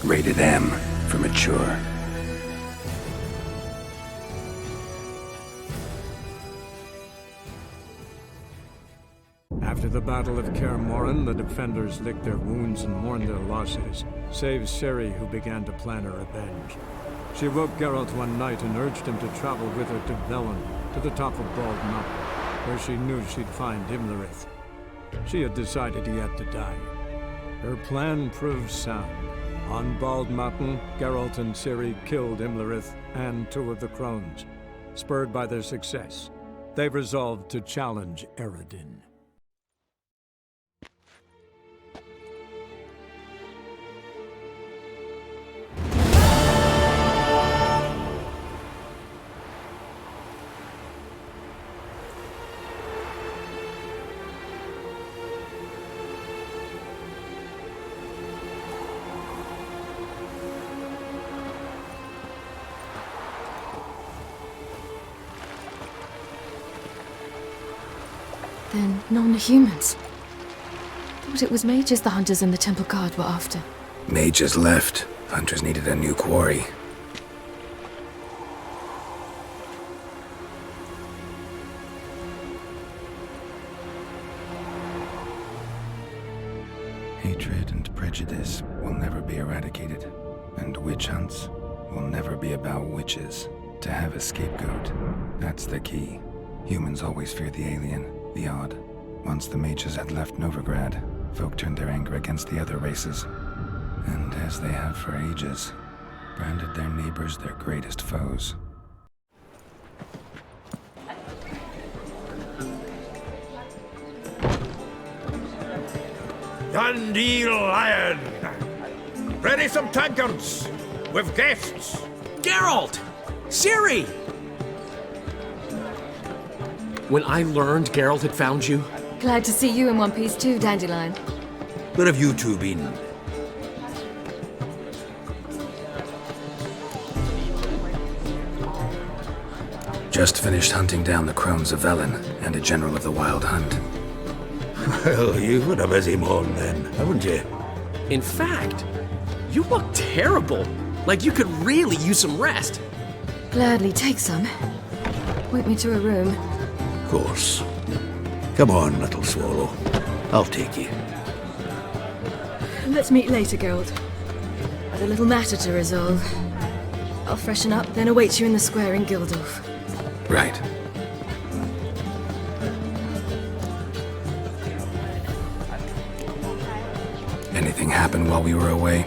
Rated M for mature. After the Battle of Kaer Morhen, the defenders licked their wounds and mourned their losses, save Ciri, who began to plan her revenge. She woke Geralt one night and urged him to travel with her to Velen, to the top of Bald Mountain, where she knew she'd find Imlerith. She had decided he had to die. Her plan proved sound. On Bald Mountain, Geralt and Ciri killed Imlerith and two of the crones. Spurred by their success, they resolved to challenge Eredin. Then non-humans. Thought it was mages the hunters and the temple guard were after. Mages left. Hunters needed a new quarry. Hatred and prejudice will never be eradicated. And witch hunts will never be about witches. To have a scapegoat, that's the key. Humans always fear the alien. The odd. Once the mages had left Novigrad, folk turned their anger against the other races. And as they have for ages, branded their neighbors their greatest foes. Dundee Lion! Ready some tankards! With guests! Geralt! Ciri! When I learned Geralt had found you... Glad to see you in one piece too, Dandelion. Where have you two been? Just finished hunting down the crones of Velen and a general of the Wild Hunt. Well, you've had a busy morning then, haven't you? In fact, you look terrible. Like you could really use some rest. Gladly take some. Point me to a room. Of course. Come on, little swallow. I'll take you. Let's meet later, Geralt. I've a little matter to resolve. I'll freshen up, then await you in the square in Gildorf. Right. Anything happen while we were away?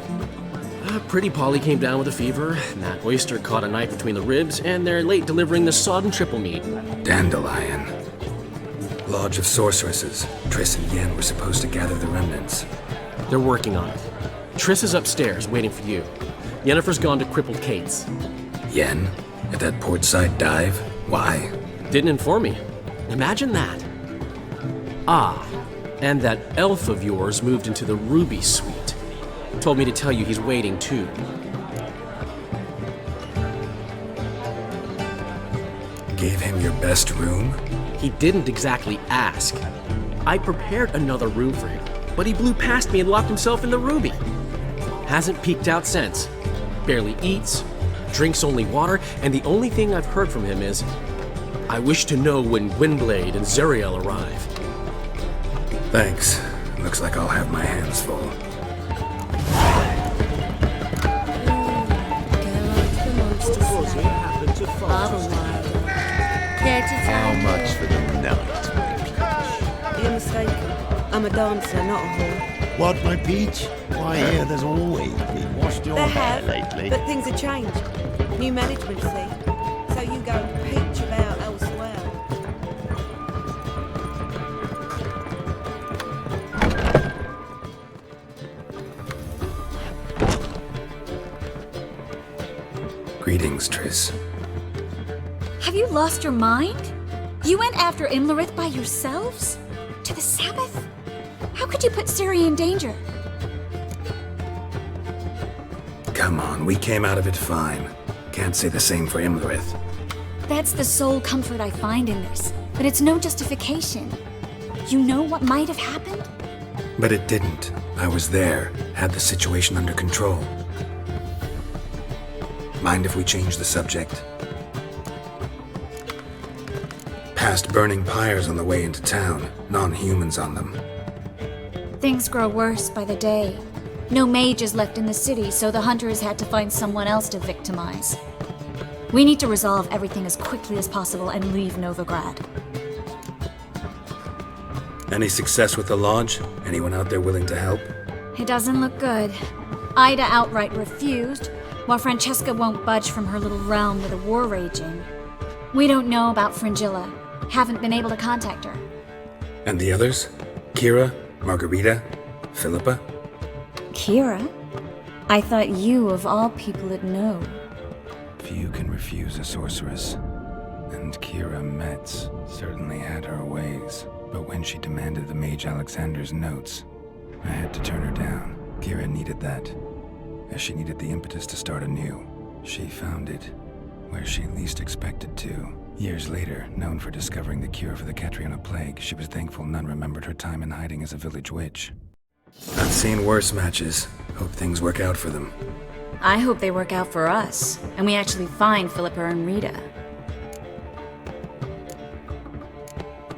Pretty Polly came down with a fever, and that oyster caught a knife between the ribs, and they're late delivering the sodden triple meat. Dandelion. Lodge of Sorceresses. Triss and Yen were supposed to gather the remnants. They're working on it. Triss is upstairs, waiting for you. Yennefer's gone to crippled Kate's. Yen? At that portside dive? Why? Didn't inform me. Imagine that. Ah, and that elf of yours moved into the Ruby Suite. Told me to tell you he's waiting too. Gave him your best room? He didn't exactly ask. I prepared another room for him, but he blew past me and locked himself in the Ruby. Hasn't peeked out since. Barely eats, drinks only water, and the only thing I've heard from him is, I wish to know when Gwynblade and Zariel arrive. Thanks. Looks like I'll have my hands full. How much for the night, my peach? You're mistaken. I'm a dancer, not a whore. What, my peach? Why, here there's always been. Washed your hair lately. But things have changed. New management, see? So you go and peach about elsewhere. Greetings, Triss. Have you lost your mind? You went after Imlerith by yourselves? To the Sabbath? How could you put Ciri in danger? Come on, we came out of it fine. Can't say the same for Imlerith. That's the sole comfort I find in this, but it's no justification. You know what might have happened? But it didn't. I was there, had the situation under control. Mind if we change the subject? Past burning pyres on the way into town, non-humans on them. Things grow worse by the day. No mages left in the city, so the hunters had to find someone else to victimize. We need to resolve everything as quickly as possible and leave Novigrad. Any success with the lodge? Anyone out there willing to help? It doesn't look good. Ida outright refused, while Francesca won't budge from her little realm with a war raging. We don't know about Fringilla. Haven't been able to contact her. And the others? Kira? Margarita? Philippa? Kira? I thought you, of all people, would know. Few can refuse a sorceress. And Kira Metz certainly had her ways. But when she demanded the Mage Alexander's notes, I had to turn her down. Kira needed that, as she needed the impetus to start anew. She found it where she least expected to. Years later, known for discovering the cure for the Catriona plague, she was thankful none remembered her time in hiding as a village witch. I've seen worse matches. Hope things work out for them. I hope they work out for us, and we actually find Philippa and Rita.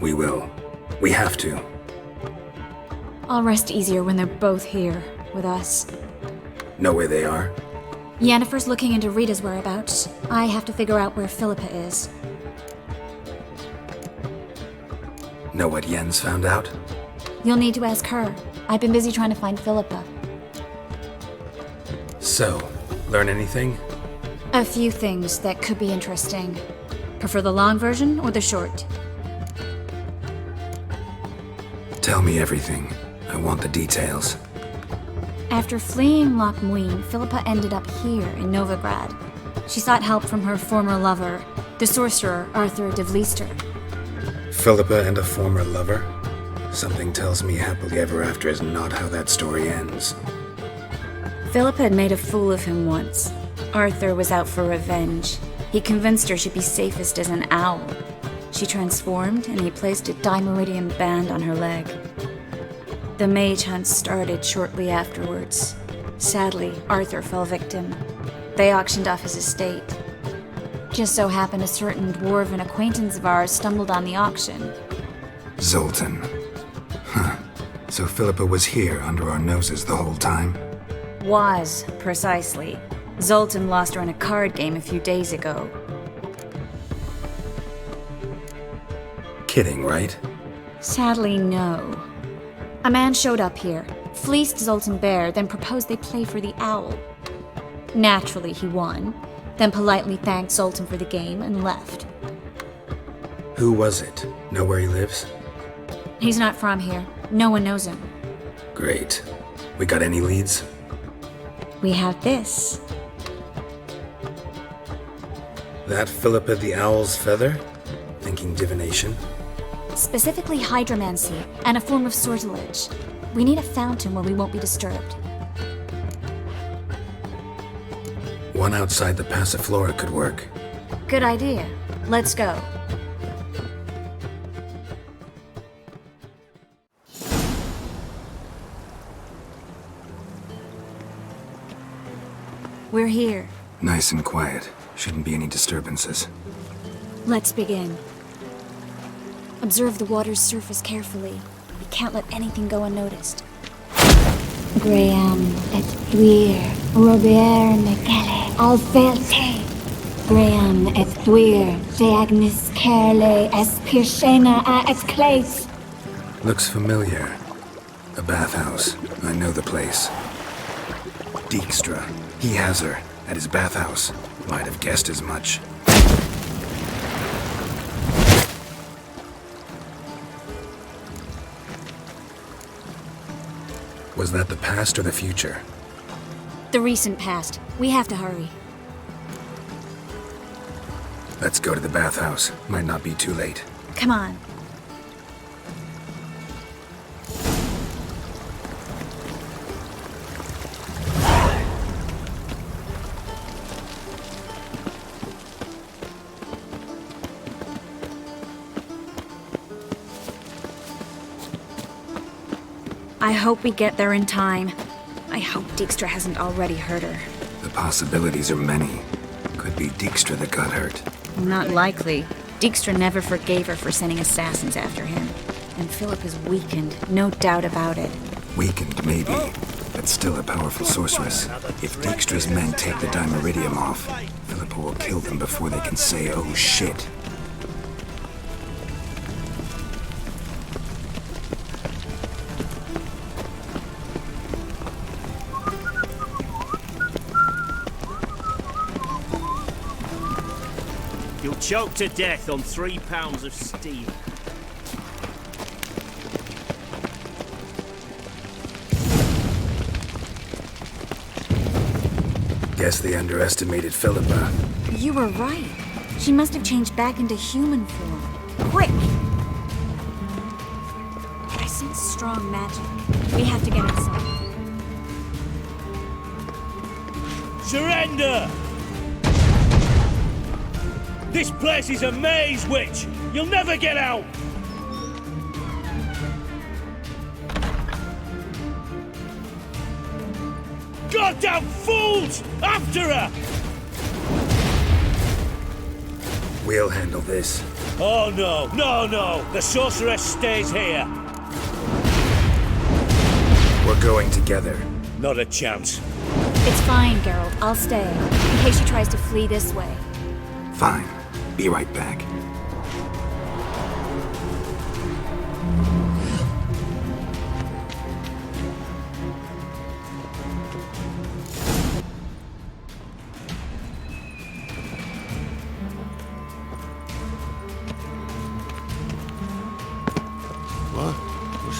We will. We have to. I'll rest easier when they're both here, with us. Know where they are? Yennefer's looking into Rita's whereabouts. I have to figure out where Philippa is. Know what Yen's found out? You'll need to ask her. I've been busy trying to find Philippa. So, learn anything? A few things that could be interesting. Prefer the long version or the short? Tell me everything. I want the details. After fleeing Loch Muin, Philippa ended up here in Novigrad. She sought help from her former lover, the sorcerer Arthur de Vlister. Philippa and a former lover? Something tells me happily ever after is not how that story ends. Philippa had made a fool of him once. Arthur was out for revenge. He convinced her she'd be safest as an owl. She transformed, and he placed a dimeridian band on her leg. The mage hunt started shortly afterwards. Sadly, Arthur fell victim. They auctioned off his estate. Just so happened a certain dwarven acquaintance of ours stumbled on the auction. Zoltan. Huh. So Philippa was here under our noses the whole time? Was, precisely. Zoltan lost her in a card game a few days ago. Kidding, right? Sadly, no. A man showed up here, fleeced Zoltan bare, then proposed they play for the owl. Naturally, he won, then politely thanked Zoltan for the game and left. Who was it? Know where he lives? He's not from here. No one knows him. Great. We got any leads? We have this. That Philippa the Owl's feather? Thinking divination? Specifically hydromancy, and a form of sortilege. We need a fountain where we won't be disturbed. One outside the Passiflora could work. Good idea. Let's go. We're here. Nice and quiet. Shouldn't be any disturbances. Let's begin. Observe the water's surface carefully. We can't let anything go unnoticed. Graham et thuir, Robert Mekele, Alfelte. Graham et thuir, Deagnis Kerle, Espirshena a Esclase. Looks familiar. A bathhouse. I know the place. Dijkstra. He has her. At his bathhouse. Might have guessed as much. Was that the past or the future? The recent past. We have to hurry. Let's go to the bathhouse. Might not be too late. Come on. I hope we get there in time. I hope Dijkstra hasn't already heard her. The possibilities are many. Could be Dijkstra that got hurt. Not likely. Dijkstra never forgave her for sending assassins after him. And Philip is weakened, no doubt about it. Weakened, maybe, but still a powerful sorceress. If Dijkstra's men take the Dimeridium off, Philippa will kill them before they can say, oh shit. You'll choke to death on 3 pounds of steel. Guess they underestimated Philippa. You were right. She must have changed back into human form. Quick! I sense strong magic. We have to get inside. Surrender! This place is a maze, witch! You'll never get out! Goddamn fools! After her! We'll handle this. Oh no, no, no! The sorceress stays here! We're going together. Not a chance. It's fine, Geralt. I'll stay, in case she tries to flee this way. Fine. Be right back.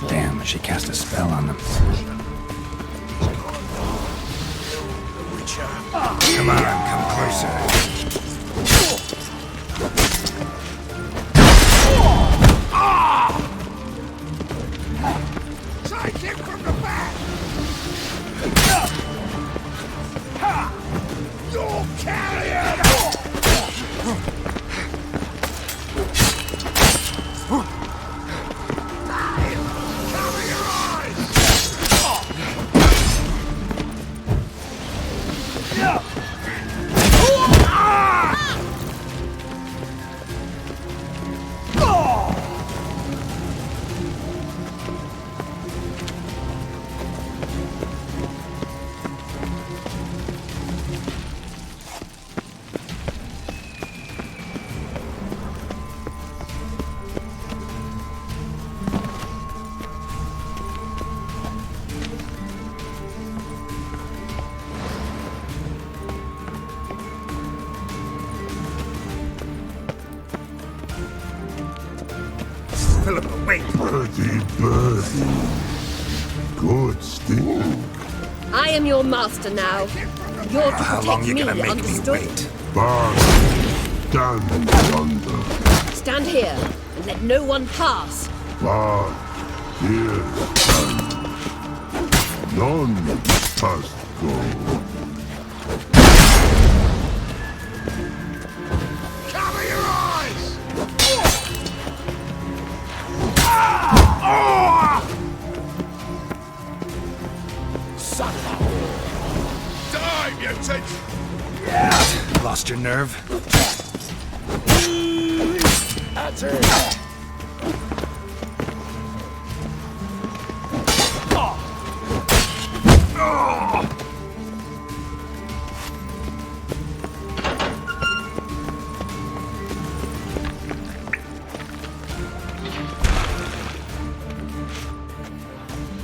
Damn, she cast a spell on them. Come on, come closer. Take him from the back! You're carrying! Cover your eyes! Philippa, wait! Birdie, birdie. Good stink. I am your master now. You're to How long you gonna make understood? me wait? Bard, stand yonder. Stand here and let no one pass. Bard, here stand. None must go. Cover your eyes! Son of a... Die, mutant! Lost your nerve? That's it!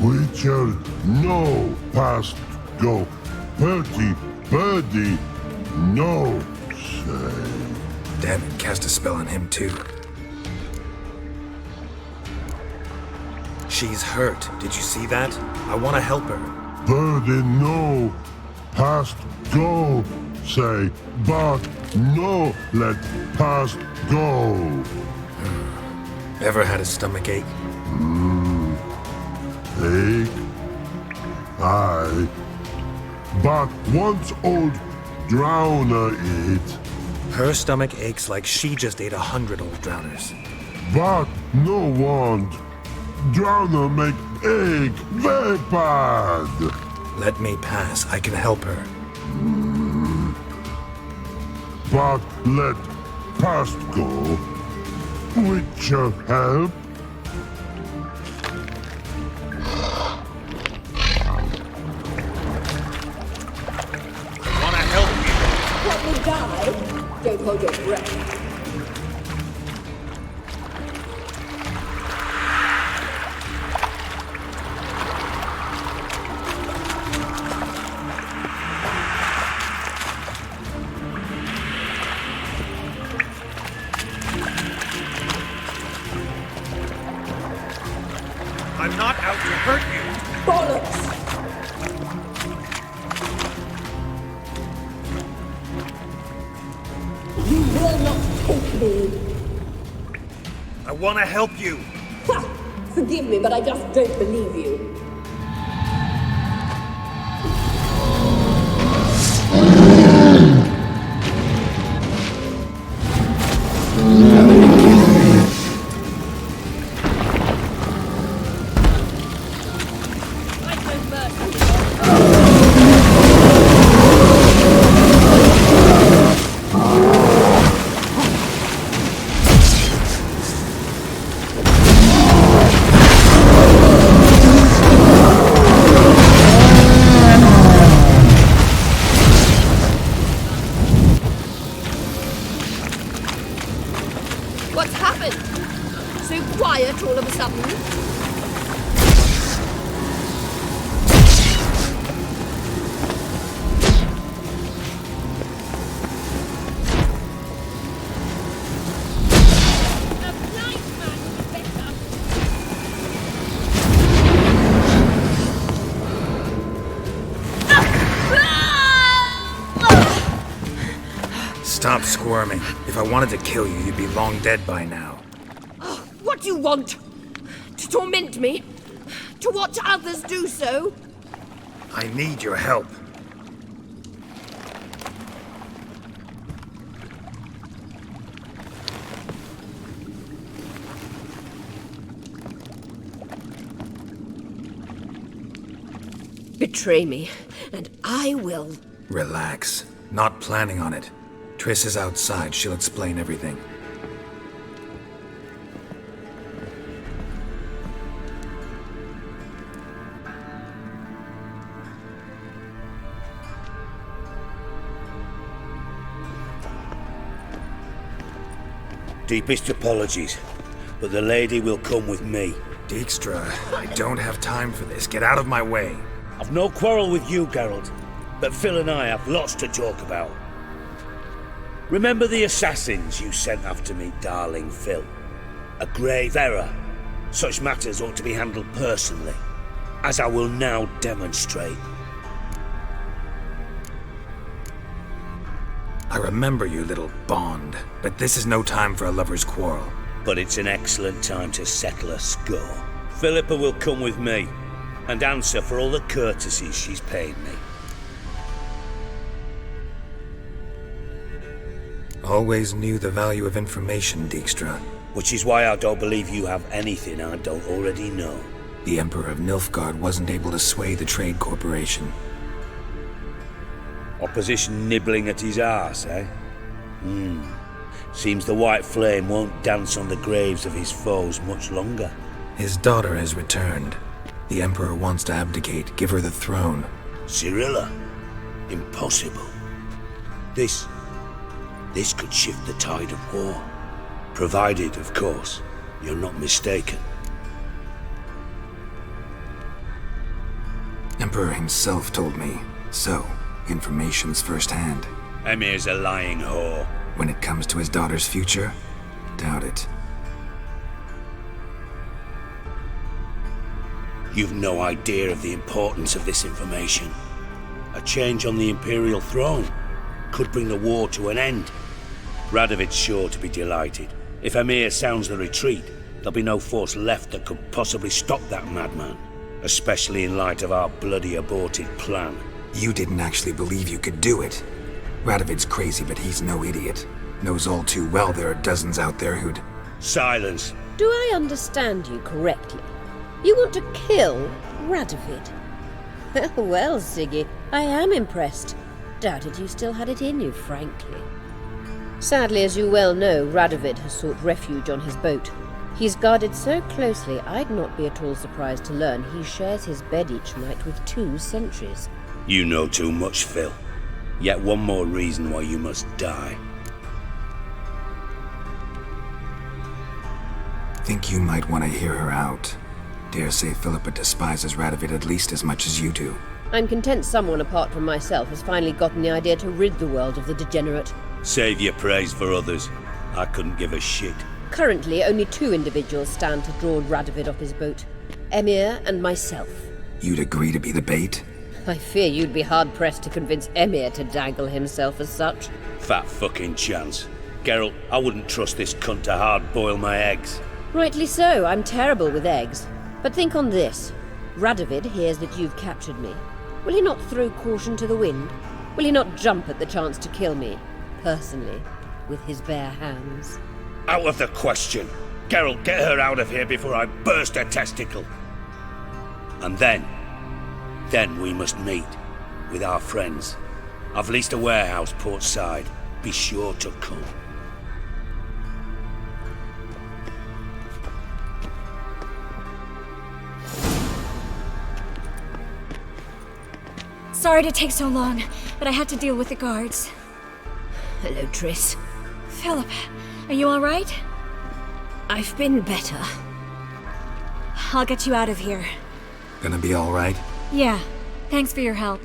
We shall no past go. Birdie, no say. Damn it, cast a spell on him too. She's hurt. Did you see that? I want to help her. Birdie, no past go say. But no let past go. Ever had a stomach ache? Ache? Aye. But once old drowner eat. Her stomach aches like she just ate 100 old drowners. But no want. Drowner make ache very bad. Let me pass. I can help her. but let past go. Which help? Wanna help you? Let me die. Don't hold your breath. I'm not out to hurt you. Bollocks! You will not take me. I want to help you. Ha! Forgive me, but I just don't believe you. What's happened? So quiet all of a sudden? Stop squirming. If I wanted to kill you, you'd be long dead by now. Oh, what do you want? To torment me? To watch others do so? I need your help. Betray me, and I will. Relax. Not planning on it. Triss is outside. She'll explain everything. Deepest apologies, but the lady will come with me. Dijkstra, I don't have time for this. Get out of my way. I've no quarrel with you, Geralt, but Phil and I have lots to talk about. Remember the assassins you sent after me, darling Phil? A grave error. Such matters ought to be handled personally, as I will now demonstrate. I remember you, little Bond, but this is no time for a lover's quarrel. But it's an excellent time to settle a score. Philippa will come with me, and answer for all the courtesies she's paid me. Always knew the value of information, Dijkstra. Which is why I don't believe you have anything I don't already know. The Emperor of Nilfgaard wasn't able to sway the Trade Corporation. Opposition nibbling at his arse, eh? Seems the White Flame won't dance on the graves of his foes much longer. His daughter has returned. The Emperor wants to abdicate, give her the throne. Cirilla? Impossible. This could shift the tide of war. Provided, of course, you're not mistaken. Emperor himself told me. So, information's firsthand. Emir's a lying whore. When it comes to his daughter's future, doubt it. You've no idea of the importance of this information. A change on the Imperial throne could bring the war to an end. Radovid's sure to be delighted. If Emir sounds the retreat, there'll be no force left that could possibly stop that madman. Especially in light of our bloody aborted plan. You didn't actually believe you could do it. Radovid's crazy, but he's no idiot. Knows all too well there are dozens out there who'd... Silence. Do I understand you correctly? You want to kill Radovid? Well, Siggy, I am impressed. Doubted you still had it in you, frankly. Sadly, as you well know, Radovid has sought refuge on his boat. He's guarded so closely, I'd not be at all surprised to learn he shares his bed each night with 2 sentries. You know too much, Phil. Yet one more reason why you must die. Think you might want to hear her out. Dare say Philippa despises Radovid at least as much as you do. I'm content someone apart from myself has finally gotten the idea to rid the world of the degenerate. Save your praise for others. I couldn't give a shit. Currently, only 2 individuals stand to draw Radovid off his boat. Emir and myself. You'd agree to be the bait? I fear you'd be hard-pressed to convince Emir to dangle himself as such. Fat fucking chance. Geralt, I wouldn't trust this cunt to hard-boil my eggs. Rightly so, I'm terrible with eggs. But think on this. Radovid hears that you've captured me. Will he not throw caution to the wind? Will he not jump at the chance to kill me, personally, with his bare hands? Out of the question. Geralt, get her out of here before I burst her testicle. And then we must meet with our friends. I've leased a warehouse port side. Be sure to come. Sorry to take so long, but I had to deal with the guards. Hello, Triss. Philip, are you all right? I've been better. I'll get you out of here. Gonna be all right? Yeah, thanks for your help.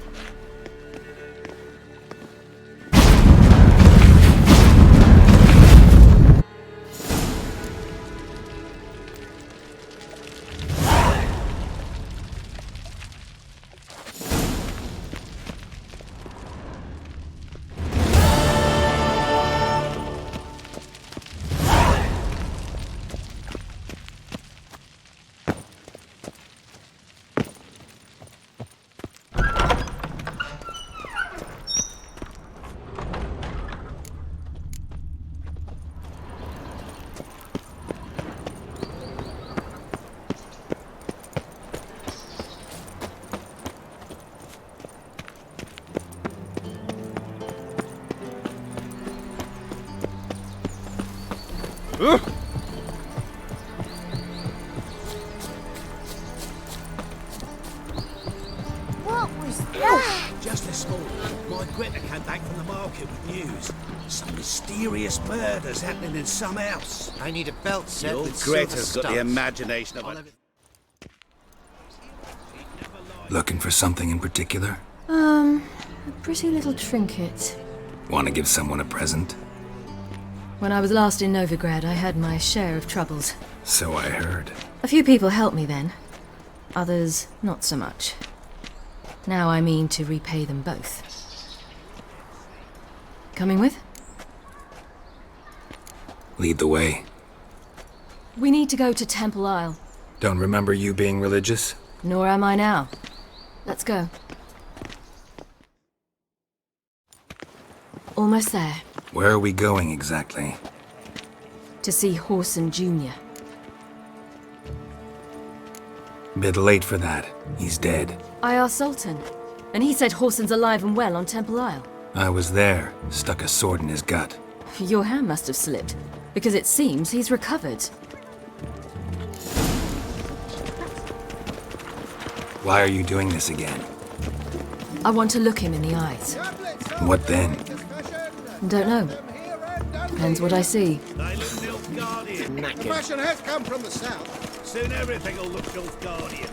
What was that? Just this morning, my Greta came back from the market with news. Some mysterious murders happening in some house. I need a belt set with Greta's got the imagination of a... Looking for something in particular? A pretty little trinket. Want to give someone a present? When I was last in Novigrad, I had my share of troubles. So I heard. A few people helped me then. Others, not so much. Now I mean to repay them both. Coming with? Lead the way. We need to go to Temple Isle. Don't remember you being religious? Nor am I now. Let's go. Almost there. Where are we going exactly? To see Horson Jr. Bit late for that. He's dead. I asked Sultan, and he said Horson's alive and well on Temple Isle. I was there, stuck a sword in his gut. Your hand must have slipped, because it seems he's recovered. Why are you doing this again? I want to look him in the eyes. What then? Don't know. Depends what I see. The fashion has come from the south. Soon everything will look Nilfgaardian.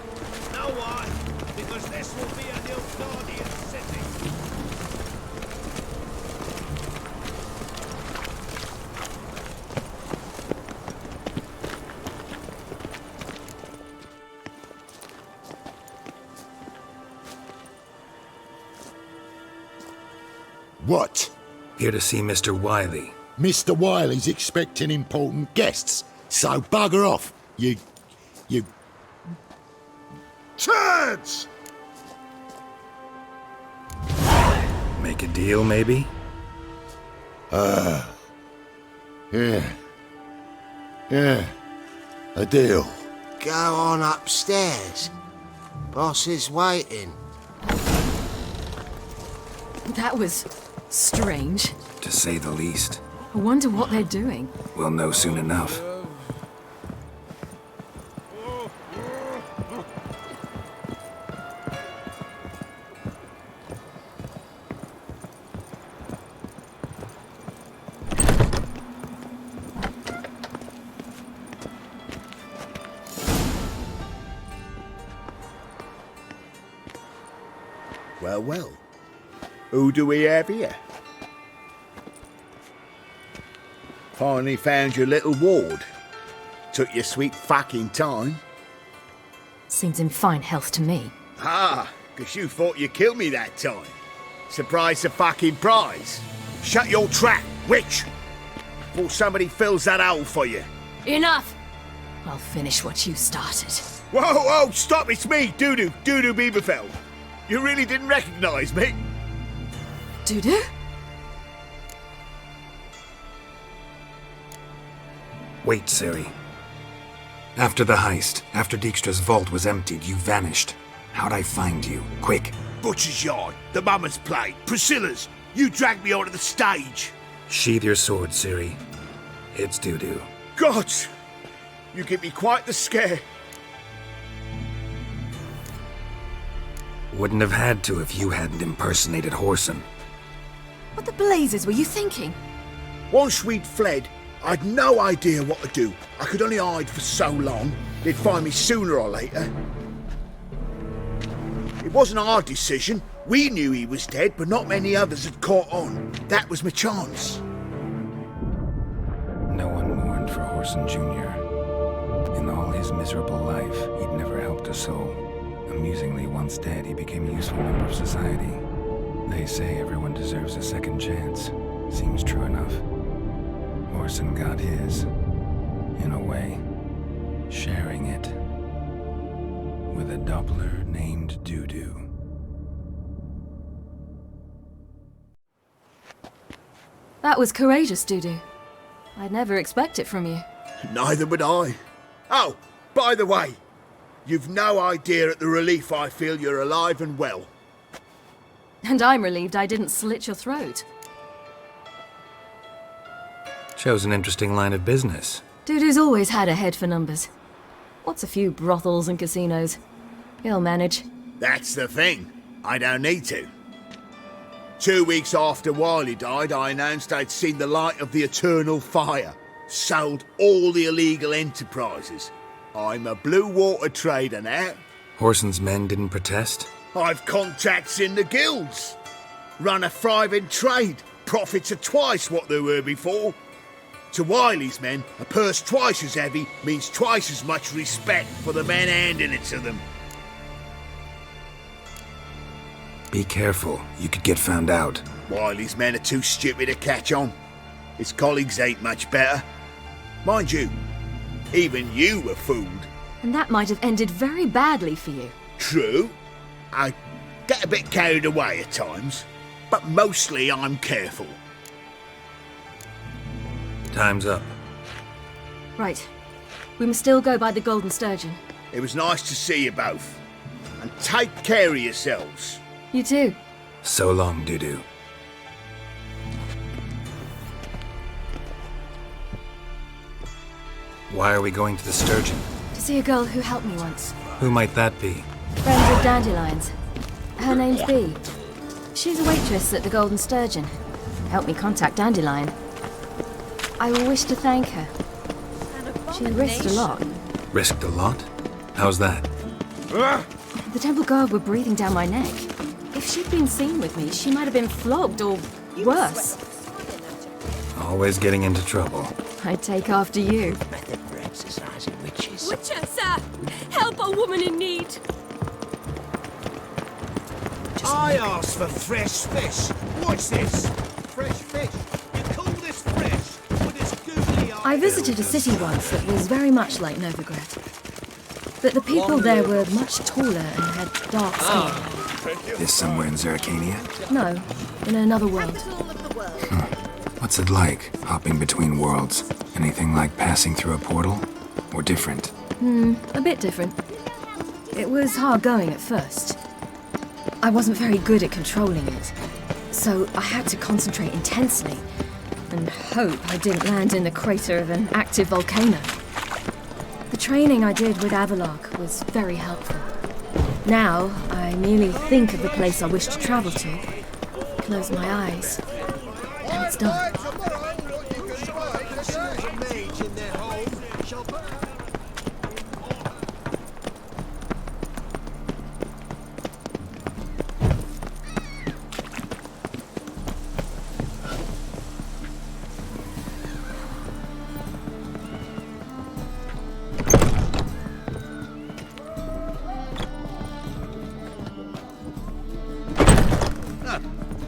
Know why? Because this will be a Nilfgaardian city. What? Here to see Mr. Wiley. Mr. Wiley's expecting important guests, so bugger off, you... Turds! Make a deal, maybe? Yeah. A deal. Go on upstairs. Boss is waiting. That was strange. To say the least. I wonder what they're doing. We'll know soon enough. Well, well. Who do we have here? Finally found your little ward. Took your sweet fucking time. Seems in fine health to me. Ah, 'cause you thought you killed me that time. Surprise the fucking prize. Shut your trap, witch! Before somebody fills that hole for you. Enough! I'll finish what you started. Whoa, whoa, stop, it's me, Dudu Bieberfeld. You really didn't recognise me? Dudu? Wait, Ciri. After the heist, after Dijkstra's vault was emptied, you vanished. How'd I find you? Quick. Butcher's Yard, the Mama's Plate, Priscilla's. You dragged me onto the stage. Sheathe your sword, Ciri. It's Dudu. God! You give me quite the scare. Wouldn't have had to if you hadn't impersonated Whoreson. What the blazes were you thinking? Once we'd fled, I'd no idea what to do. I could only hide for so long. They'd find me sooner or later. It wasn't our decision. We knew he was dead, but not many others had caught on. That was my chance. No one mourned for Whoreson Jr. In all his miserable life, he'd never helped a soul. Amusingly, once dead, he became a useful member of society. They say everyone deserves a second chance. Seems true enough. Whoreson got his, in a way, sharing it with a Doppler named Dudu. That was courageous, Dudu. I'd never expect it from you. Neither would I. Oh, by the way, you've no idea at the relief I feel you're alive and well. And I'm relieved I didn't slit your throat. Chose an interesting line of business. Dudu's always had a head for numbers. What's a few brothels and casinos? He'll manage. That's the thing. I don't need to. 2 weeks after Wiley died, I announced I'd seen the light of the eternal fire. Sold all the illegal enterprises. I'm a blue water trader now. Whoreson's men didn't protest? I've contacts in the guilds. Run a thriving trade. Profits are twice what they were before. To Wiley's men, a purse twice as heavy means twice as much respect for the men handing it to them. Be careful, you could get found out. Wiley's men are too stupid to catch on. His colleagues ain't much better. Mind you, even you were fooled. And that might have ended very badly for you. True. I get a bit carried away at times, but mostly I'm careful. Time's up. Right. We must still go by the Golden Sturgeon. It was nice to see you both. And take care of yourselves. You too. So long, Dudu. Why are we going to the Sturgeon? To see a girl who helped me once. Who might that be? Friend with dandelions. Her name's Bee. She's a waitress at the Golden Sturgeon. Helped me contact Dandelion. I wish to thank her. She risked a lot. Risked a lot? How's that? The temple guard were breathing down my neck. If she'd been seen with me, she might have been flogged or worse. Always getting into trouble. I'd take after you. Method for exercising witches. Witcher, sir! Help a woman in need! I asked for fresh fish. What's this? Fresh fish? You call this fresh? With this googly eye? I visited a city once that was very much like Novigrad. But the people there were much taller and had dark skin. This somewhere in Zeracania? No, in another world. What's it like, hopping between worlds? Anything like passing through a portal? Or different? A bit different. It was hard going at first. I wasn't very good at controlling it, so I had to concentrate intensely. and hope I didn't land in the crater of an active volcano. The training I did with Avalok was very helpful. Now, I merely think of the place I wish to travel to, close my eyes, and it's done.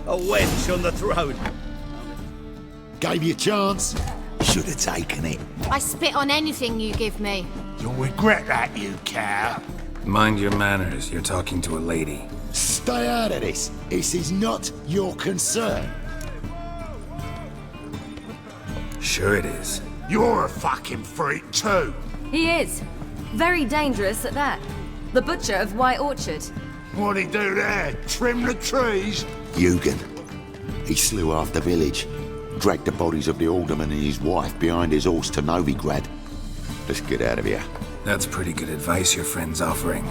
A wench on the throne. Gave you a chance. Should have taken it. I spit on anything you give me. You'll regret that, you cow. Mind your manners, you're talking to a lady. Stay out of this. This is not your concern. Sure it is. You're a fucking freak too. He is. Very dangerous at that. The butcher of White Orchard. What'd he do there? Trim the trees? Eugen. He slew half the village. Dragged the bodies of the alderman and his wife behind his horse to Novigrad. Let's get out of here. That's pretty good advice your friend's offering.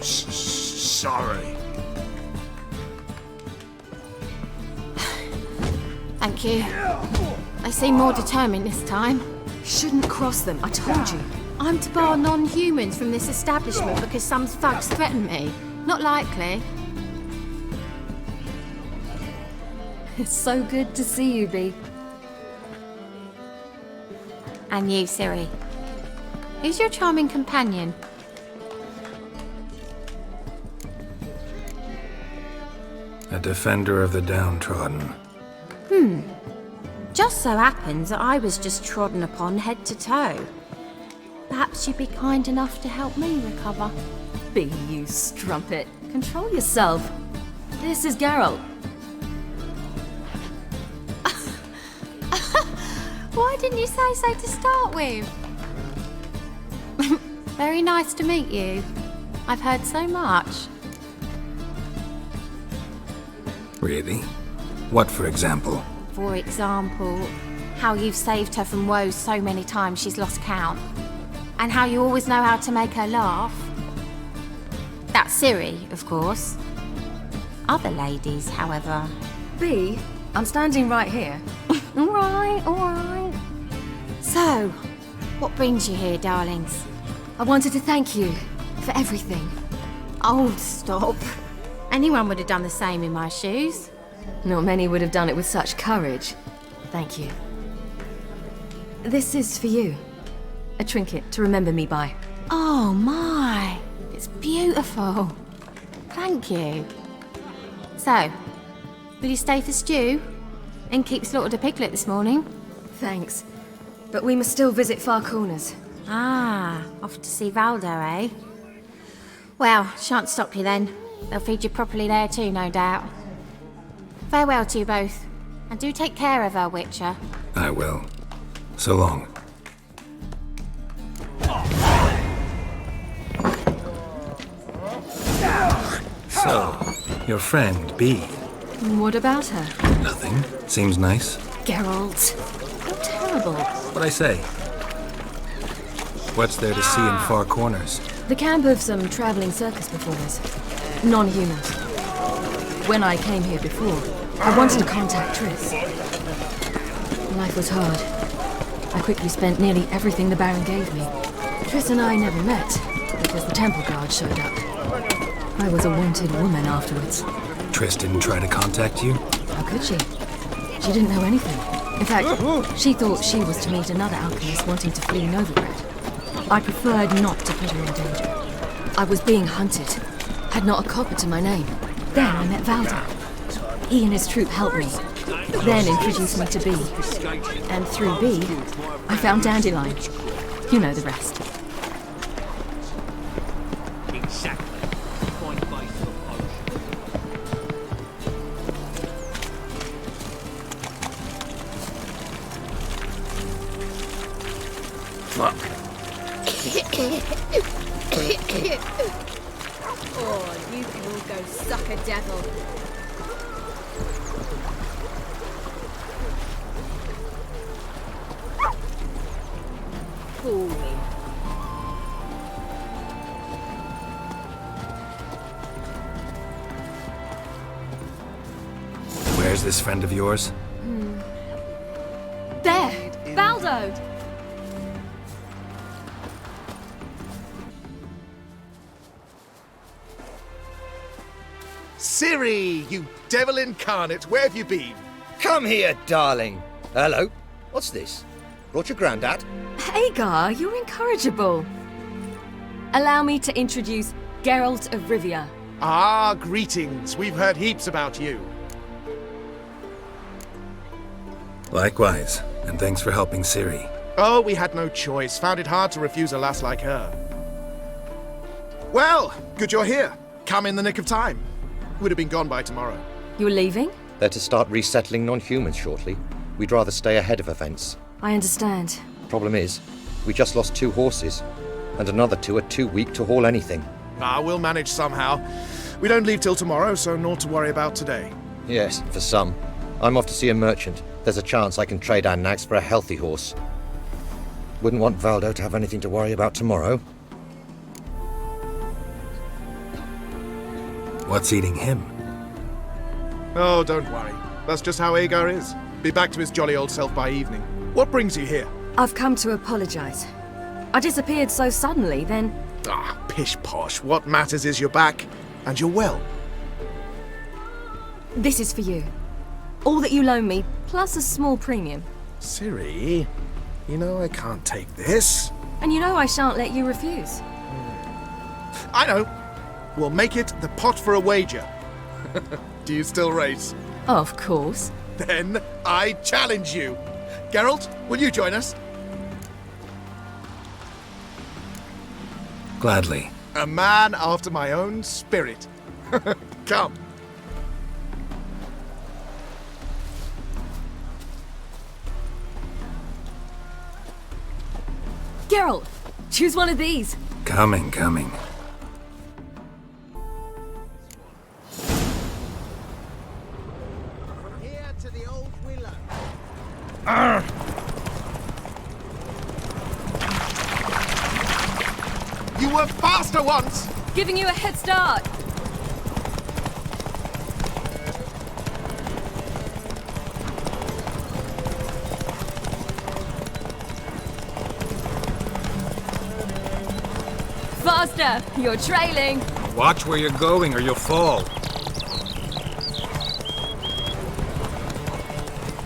Sorry. Thank you. They seem more determined this time. Shouldn't cross them, I told you. I'm to bar non-humans from this establishment because some thugs threaten me. Not likely. It's so good to see you, Bee. And you, Ciri. Who's your charming companion? A defender of the downtrodden. Just so happens that I was just trodden upon head to toe. Perhaps you'd be kind enough to help me recover. Bee, you strumpet. Control yourself. This is Geralt. Why didn't you say so to start with? Very nice to meet you. I've heard so much. Really? What, for example? For example, how you've saved her from woes so many times she's lost count. And how you always know how to make her laugh. That's Ciri, of course. Other ladies, however... Bee, I'm standing right here. All right. So, what brings you here, darlings? I wanted to thank you for everything. Oh, stop. Anyone would have done the same in my shoes. Not many would have done it with such courage. Thank you. This is for you. A trinket to remember me by. Oh my, it's beautiful. Thank you. So, will you stay for stew? And keep slaughtered a piglet this morning? Thanks. But we must still visit Far Corners. Ah, off to see Valdo, eh? Well, shan't stop you then. They'll feed you properly there too, no doubt. Farewell to you both. And do take care of her, Witcher. I will. So long. So, your friend, Bee. What about her? Nothing. Seems nice. Geralt. You're terrible. What'd I say? What's there to see in Far Corners? The camp of some traveling circus performers. Non-humans. When I came here before, I wanted to contact Triss. Life was hard. I quickly spent nearly everything the Baron gave me. Triss and I never met, because the temple guard showed up. I was a wanted woman afterwards. Triss didn't try to contact you? How could she? She didn't know anything. In fact, she thought she was to meet another alchemist wanting to flee Novigrad. I preferred not to put her in danger. I was being hunted. Had not a copper to my name. Then I met Valdo. He and his troop helped me. Then introduced me to Bee. And through Bee, I found Dandelion. You know the rest. Exactly. Fuck. Oh, you can all go suck a devil. Where's this friend of yours? There! Baldo! Ciri, you devil incarnate, where have you been? Come here, darling. Hello. What's this? Brought your granddad? Hagar, you're incorrigible. Allow me to introduce Geralt of Rivia. Ah, greetings. We've heard heaps about you. Likewise, and thanks for helping Ciri. Oh, we had no choice. Found it hard to refuse a lass like her. Well, good you're here. Come in the nick of time. Would have been gone by tomorrow. You're leaving? They're to start resettling non-humans shortly. We'd rather stay ahead of events. I understand. Problem is, we just lost 2 horses, and another 2 are too weak to haul anything. Ah, we'll manage somehow. We don't leave till tomorrow, so naught to worry about today. Yes, for some. I'm off to see a merchant. There's a chance I can trade our nags for a healthy horse. Wouldn't want Valdo to have anything to worry about tomorrow. What's eating him? Oh, don't worry. That's just how Agar is. Be back to his jolly old self by evening. What brings you here? I've come to apologize. I disappeared so suddenly, then... Ah, pish-posh. What matters is you're back, and you're well. This is for you. All that you loan me, plus a small premium. Ciri, you know I can't take this. And you know I shan't let you refuse. I know. We'll make it the pot for a wager. Do you still race? Of course. Then I challenge you. Geralt, will you join us? Gladly. A man after my own spirit. Come. Geralt, choose one of these. Coming. Here to the old willow. You were faster once! Giving you a head start. Faster! You're trailing. Watch where you're going or you'll fall.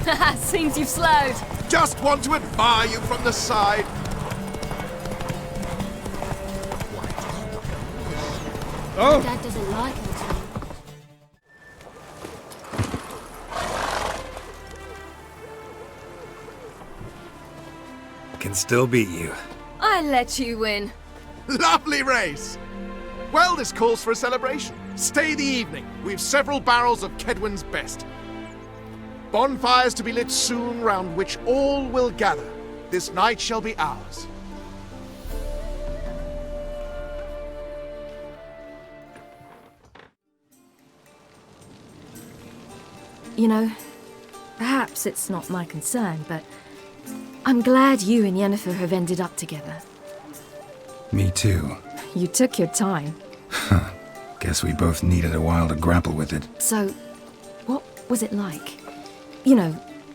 Haha, seems you've slowed. Just want to admire you from the side. Oh! Dad doesn't like him too. Can still beat you. I let you win. Lovely race! Well, this calls for a celebration. Stay the evening. We've several barrels of Kedwin's best. Bonfires to be lit soon, round which all will gather. This night shall be ours. You know, perhaps it's not my concern, but I'm glad you and Yennefer have ended up together. Me too. You took your time. Guess we both needed a while to grapple with it. So, what was it like? You know,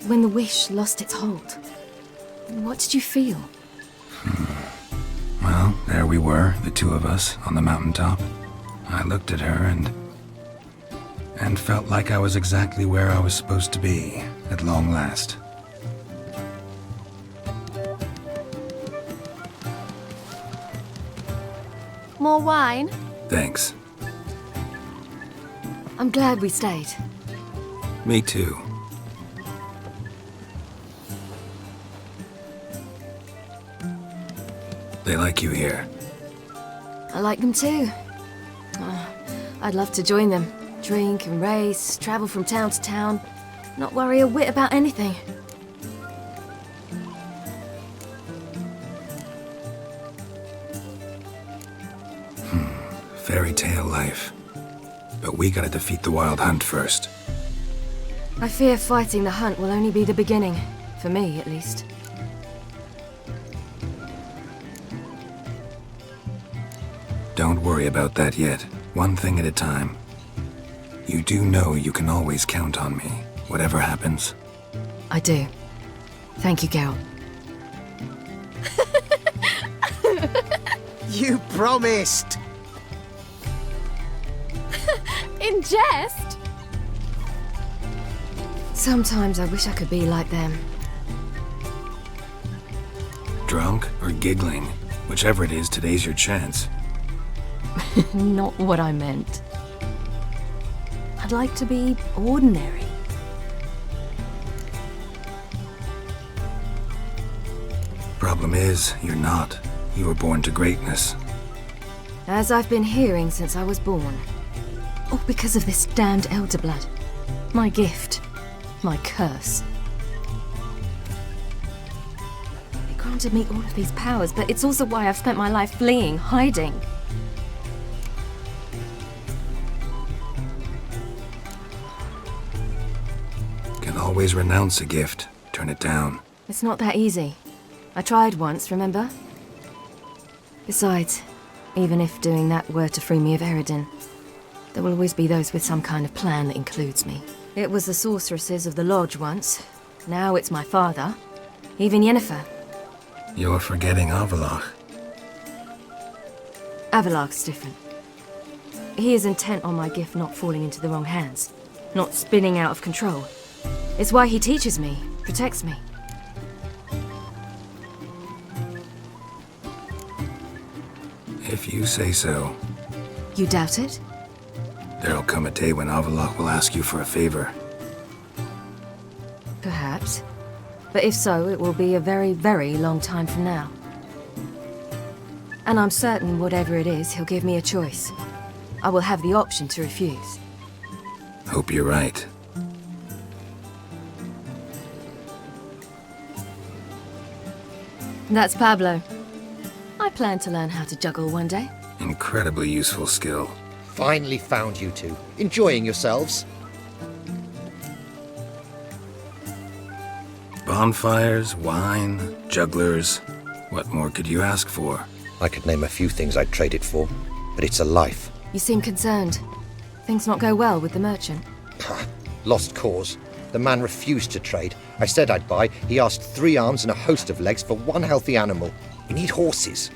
when the wish lost its hold. What did you feel? Well, there we were, the two of us, on the mountaintop. I looked at her and felt like I was exactly where I was supposed to be, at long last. More wine? Thanks. I'm glad we stayed. Me too. They like you here. I like them too. I'd love to join them. Drink and race, travel from town to town. Not worry a whit about anything. Fairy tale life. But we gotta defeat the Wild Hunt first. I fear fighting the hunt will only be the beginning. For me, at least. Don't worry about that yet. One thing at a time. You do know you can always count on me. whatever happens? I do. Thank you, Geralt. You promised! In jest? Sometimes I wish I could be like them. Drunk or giggling? Whichever it is, today's your chance. Not what I meant. I'd like to be ordinary. Problem is, you're not. You were born to greatness. As I've been hearing since I was born. All because of this damned elder blood. My gift. My curse. It granted me all of these powers, but it's also why I've spent my life fleeing, hiding. Can always renounce a gift. Turn it down. It's not that easy. I tried once, remember? Besides, even if doing that were to free me of Eredin, there will always be those with some kind of plan that includes me. It was the sorceresses of the Lodge once. Now it's my father. Even Yennefer. You're forgetting Avallac'h. Avallac'h's different. He is intent on my gift not falling into the wrong hands. Not spinning out of control. It's why he teaches me, protects me. If you say so. You doubt it? There'll come a day when Avallac'h will ask you for a favor. Perhaps. But if so, it will be a very, very long time from now. And I'm certain whatever it is, he'll give me a choice. I will have the option to refuse. Hope you're right. That's Pablo. I plan to learn how to juggle one day. Incredibly useful skill. Finally found you two. Enjoying yourselves? Bonfires, wine, jugglers. What more could you ask for? I could name a few things I'd trade it for, but it's a life. You seem concerned. Things not go well with the merchant? Lost cause. The man refused to trade. I said I'd buy. He asked 3 arms and a host of legs for 1 healthy animal. We need horses,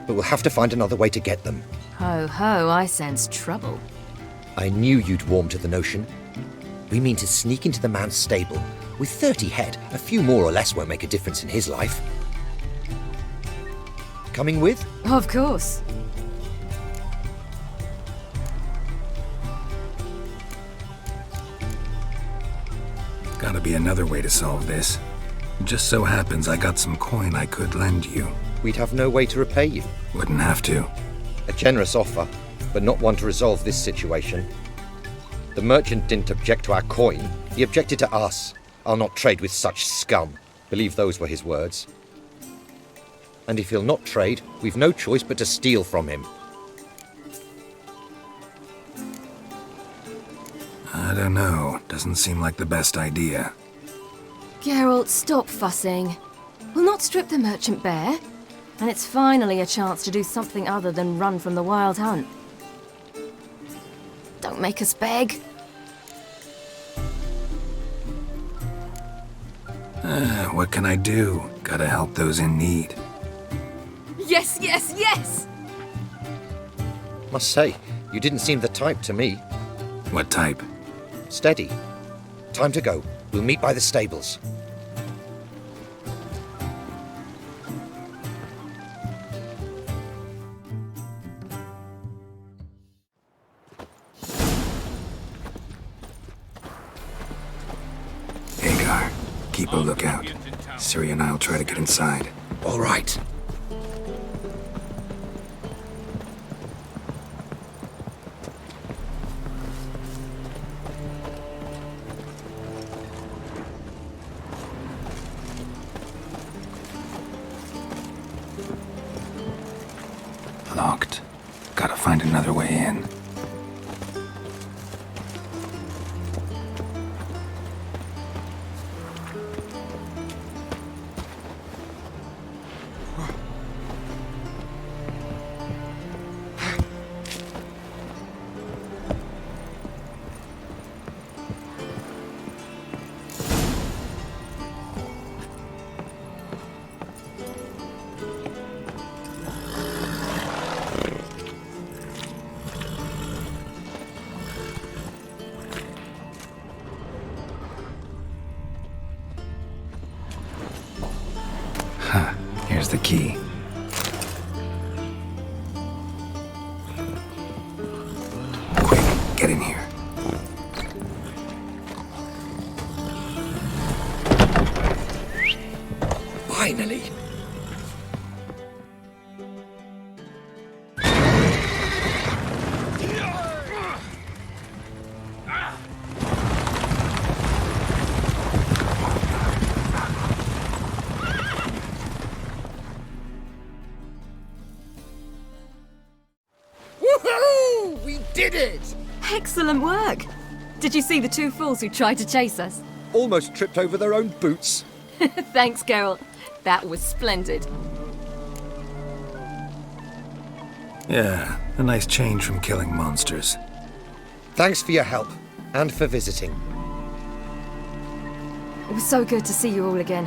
but we'll have to find another way to get them. Ho ho, I sense trouble. I knew you'd warm to the notion. We mean to sneak into the man's stable. With 30 head, a few more or less won't make a difference in his life. Coming with? Of course. Gotta be another way to solve this. Just so happens I got some coin I could lend you. We'd have no way to repay you. Wouldn't have to. A generous offer, but not one to resolve this situation. The merchant didn't object to our coin. He objected to us. I'll not trade with such scum. Believe those were his words. And if he'll not trade, we've no choice but to steal from him. I don't know. Doesn't seem like the best idea. Geralt, stop fussing. We'll not strip the merchant bare. And it's finally a chance to do something other than run from the wild hunt. Don't make us beg. What can I do? Gotta help those in need. Yes, yes, yes! Must say, you didn't seem the type to me. What type? Steady. Time to go. We'll meet by the stables. Keep a lookout. Ciri and I'll try to get inside. All right. Locked. Gotta find another way in. the key. Quick, get in here. Finally! Woohoo! We did it! Excellent work! Did you see the two fools who tried to chase us? Almost tripped over their own boots. Thanks, Geralt. That was splendid. Yeah, a nice change from killing monsters. Thanks for your help, and for visiting. It was so good to see you all again.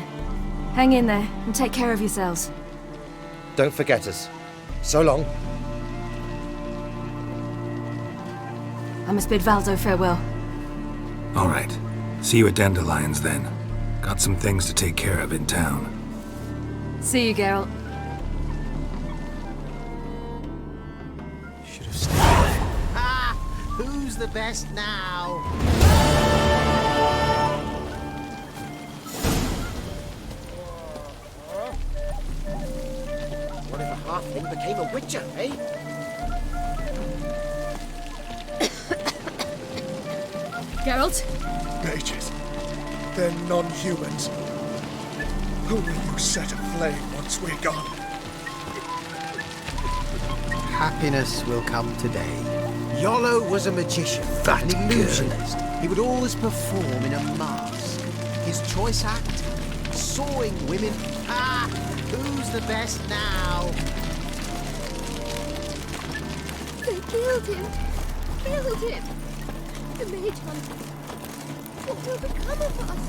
Hang in there, and take care of yourselves. Don't forget us. So long. I must bid Valdo farewell. All right. See you at Dandelions, then. Got some things to take care of in town. See you, Geralt. Should have stayed. Ah! Who's the best now? What if a halfling became a witcher, eh? Geralt? Mages. They're non-humans. Who will you set aflame once we're gone? Happiness will come today. Yolo was a magician, an illusionist. He would always perform in a mask. His choice act? Sawing women. Ah! Who's the best now? They killed him. Killed him. The mage hunters. What will become of us?